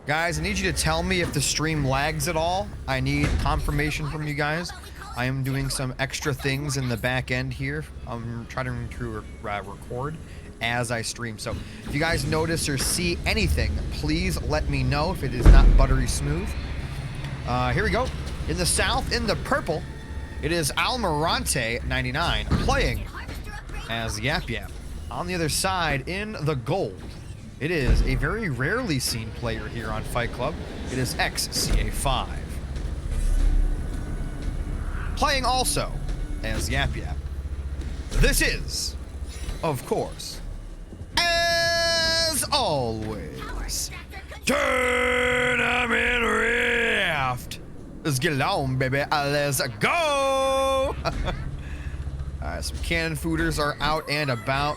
Guys, I need you to tell me if the stream lags at all. I need confirmation from you guys. I am doing some extra things in the back end here. I'm trying to record as I stream. So if you guys notice or see anything, please let me know if it is not buttery smooth. Here we go. In the south, in the purple, it is Almirante 99 playing as Yap Yap. On the other side, in the gold, it is a very rarely seen player here on Fight Club. It is XCa5. Playing also as Yap Yap. This is, of course, as always, Tournament Rift. Let's get it on, baby. Let's go. Alright, some cannon fooders are out and about.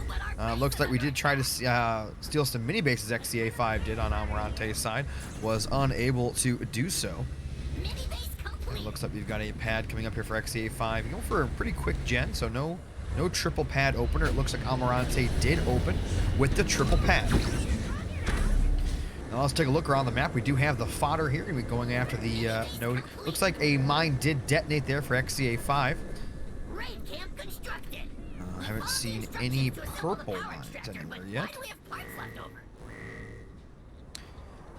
Looks like we did try to steal some mini bases. XCa5 did on Almirante's side. Was unable to do so. It looks like we've got a pad coming up here for XCa5. You go for a pretty quick gen, so no triple pad opener. It looks like Almirante did open with the triple pad. Now let's take a look around the map. We do have the fodder here. We're going after the node. Looks like a mine did detonate there for XCa5. I haven't seen any purple mines anywhere yet.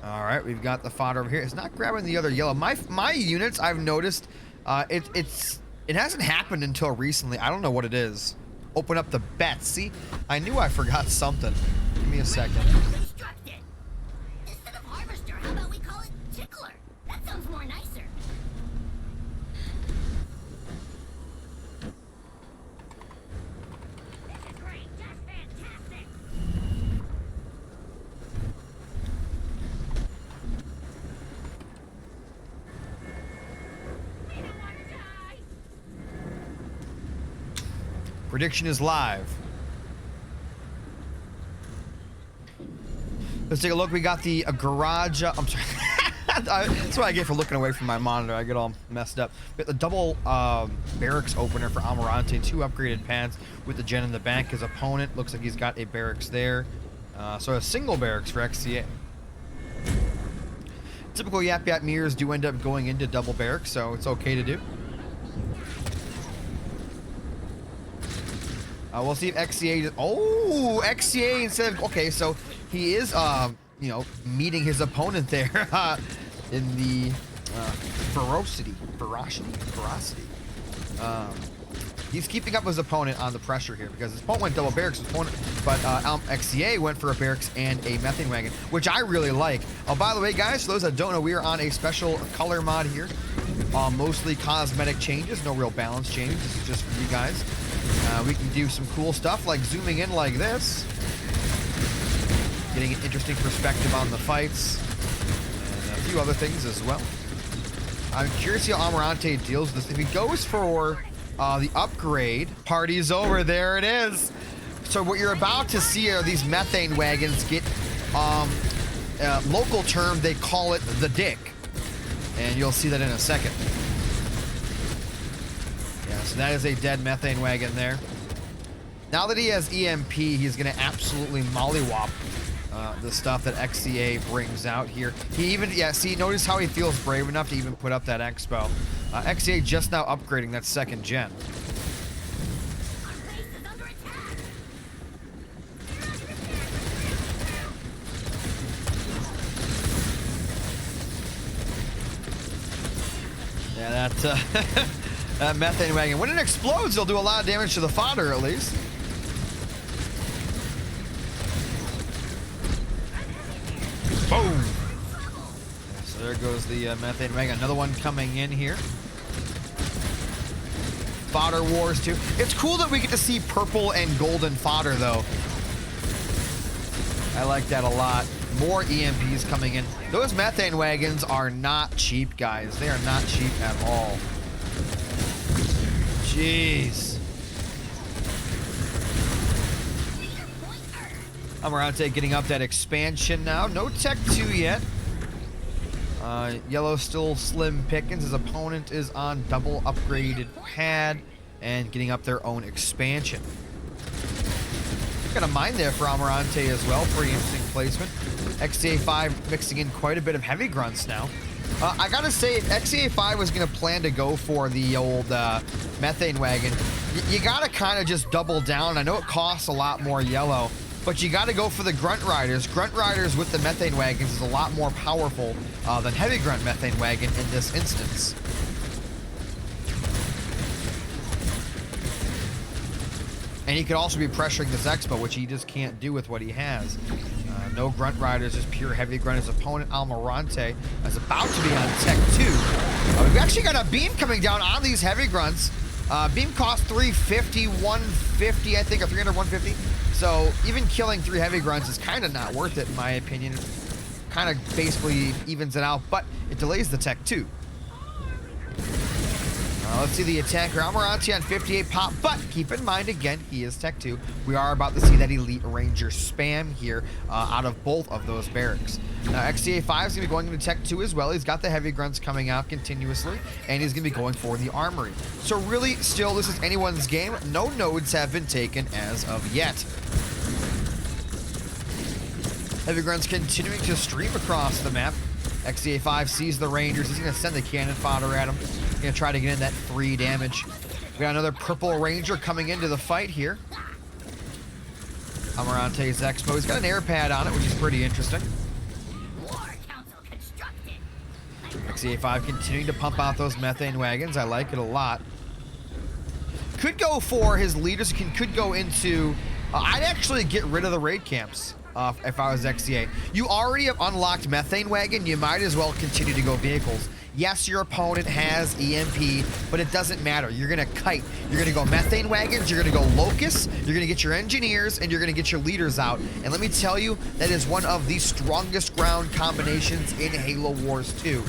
Alright, we've got the fodder over here. It's not grabbing the other yellow. My units, I've noticed, it hasn't happened until recently. I don't know what it is. Open up the bets. See, I knew I forgot something. Give me a second. Instead of harvester, how about we call it tickler? That sounds more nicer. Prediction is live. Let's take a look. We got the garage. I'm sorry. That's what I get for looking away from my monitor. I get all messed up. We got the double barracks opener for Almirante. 2 upgraded pads with the gen in the back. His opponent looks like he's got a barracks there. So a single barracks for XCA. Typical Yap Yap mirrors do end up going into double barracks, so it's okay to do. We'll see if XCA... Oh, XCA instead of... Okay, so he is, you know, meeting his opponent there in the ferocity. He's keeping up his opponent on the pressure here because his opponent went double barracks, but XCA went for a barracks and a methane wagon, which I really like. Oh, by the way, guys, for those that don't know, we are on a special color mod here. Mostly cosmetic changes, no real balance changes. This is just for you guys. We can do some cool stuff like zooming in like this, getting an interesting perspective on the fights, and a few other things as well. I'm curious how Almirante deals with this. If he goes for the upgrade, party's over. There it is. So what you're about to see are these methane wagons get, local term, they call it the dick. And you'll see that in a second. Yeah, so that is a dead methane wagon there. Now that he has EMP, he's going to absolutely mollywop the stuff that XCA brings out here. He even, yeah, see, notice how he feels brave enough to even put up that expo. XCA just now upgrading that second gen. Yeah, that methane wagon, when it explodes, it'll do a lot of damage to the fodder, at least. Boom! So there goes the methane wagon. Another one coming in here. Fodder wars, too. It's cool that we get to see purple and golden fodder, though. I like that a lot. More EMPs coming in. Those methane wagons are not cheap, guys. They are not cheap at all. Jeez. Almirante getting up that expansion now. No Tech 2 yet. Yellow still slim pickings. His opponent is on double upgraded pad and getting up their own expansion. got a mine there for Almirante as well. Pretty interesting placement. XCa5 mixing in quite a bit of heavy grunts now. I gotta say, if XCa5 was gonna plan to go for the old methane wagon, you gotta kind of just double down. I know it costs a lot more yellow, but you gotta go for the grunt riders. Grunt riders with the methane wagons is a lot more powerful than heavy grunt methane wagon in this instance. And he could also be pressuring this Expo, which he just can't do with what he has. No grunt riders, just pure heavy grunt. His opponent, Almirante, is about to be on Tech 2. We've actually got a beam coming down on these heavy grunts. Beam cost 350, 150, I think, or 300, 150. So even killing 3 heavy grunts is kind of not worth it, in my opinion. Kind of basically evens it out, but it delays the Tech 2. Let's see the attacker. Almirante on 58 pop, but keep in mind, again, he is Tech 2. We are about to see that Elite Ranger spam here out of both of those barracks. Now, XCa5 is going to be going into Tech 2 as well. He's got the heavy grunts coming out continuously, and he's going to be going for the armory. So really, still, this is anyone's game. No nodes have been taken as of yet. Heavy grunts continuing to stream across the map. XCa5 sees the Rangers. He's going to send the cannon fodder at him. Going to try to get in that 3 damage. We got another purple Ranger coming into the fight here. Almirante's Expo. He's got an air pad on it, which is pretty interesting. XCa5 continuing to pump out those methane wagons. I like it a lot. Could go for his leaders. Could go into... I'd actually get rid of the raid camps. If I was XCA. You already have unlocked methane wagon, you might as well continue to go vehicles. Yes, your opponent has EMP, but it doesn't matter. You're gonna kite. You're gonna go methane wagons, you're gonna go locusts, you're gonna get your engineers, and you're gonna get your leaders out. And let me tell you, that is one of the strongest ground combinations in Halo Wars 2.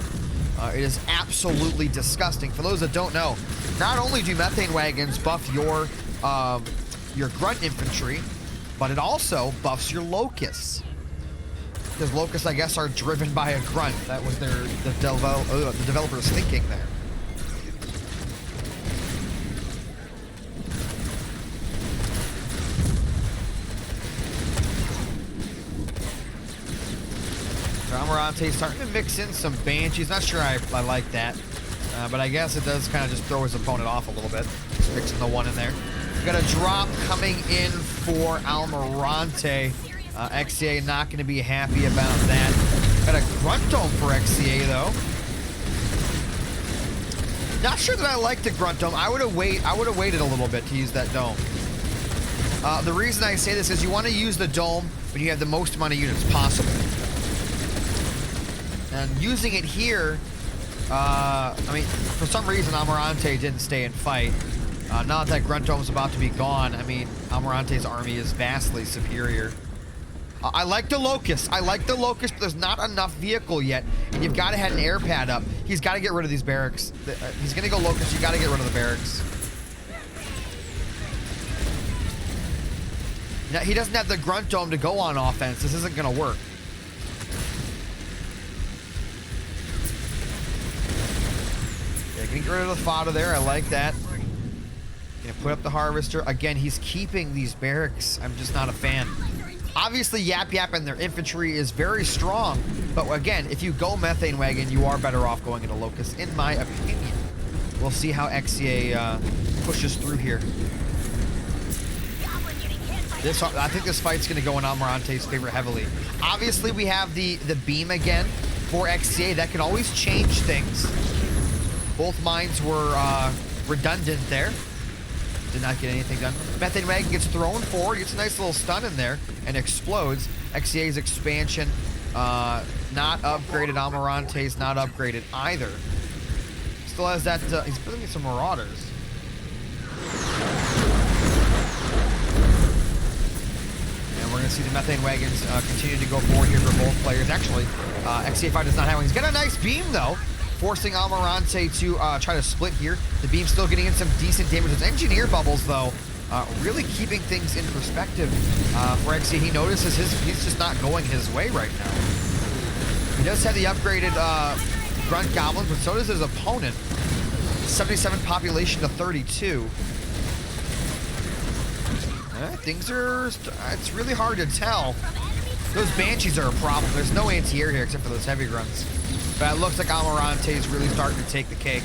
It is absolutely disgusting. For those that don't know, not only do methane wagons buff your grunt infantry, but it also buffs your locusts. Because locusts, I guess, are driven by a grunt. That was the developers' thinking there. Almirante's starting to mix in some Banshees. Not sure I like that. But I guess it does kind of just throw his opponent off a little bit. Just mixing the 1 in there. Got a drop coming in for Almirante. XCA not going to be happy about that. Got a grunt dome for XCA though. Not sure that I like the grunt dome. I would have waited a little bit to use that dome. The reason I say this is you want to use the dome when you have the most amount of units possible. And using it here, I mean, for some reason Almirante didn't stay and fight. Now that grunt dome's about to be gone, I mean, Almirante's army is vastly superior. I like the Locust. But there's not enough vehicle yet, and you've got to have an air pad up. He's got to get rid of these barracks. He's going to go Locust. You got to get rid of the barracks. Now, he doesn't have the grunt dome to go on offense. This isn't going to work. Yeah, can get rid of the fodder there. I like that. Gonna put up the harvester. Again, he's keeping these barracks. I'm just not a fan. Obviously, Yap Yap and their infantry is very strong, but again, if you go methane wagon, you are better off going into Locust, in my opinion. We'll see how XCA pushes through here. I think this fight's going to go in Almirante's favor heavily. Obviously, we have the beam again for XCA. That can always change things. Both mines were redundant there. Did not get anything done. Methane wagon gets thrown forward, gets a nice little stun in there, and explodes. XCA's expansion not upgraded. Almirante's not upgraded either. Still has that. He's building some Marauders. And we're going to see the methane wagons continue to go forward here for both players. Actually, XCA5 does not have one. He's got a nice beam though, forcing Almirante to try to split here. The beam's still getting in some decent damage. Those engineer bubbles, though, really keeping things in perspective for XC. He notices he's just not going his way right now. He does have the upgraded grunt goblins, but so does his opponent. 77 population to 32. Things are... it's really hard to tell. Those Banshees are a problem. There's no anti-air here except for those heavy runs. But it looks like Almirante is really starting to take the cake.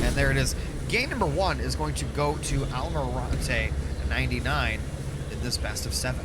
And there it is. Game number 1 is going to go to Almirante 99 in this best of 7.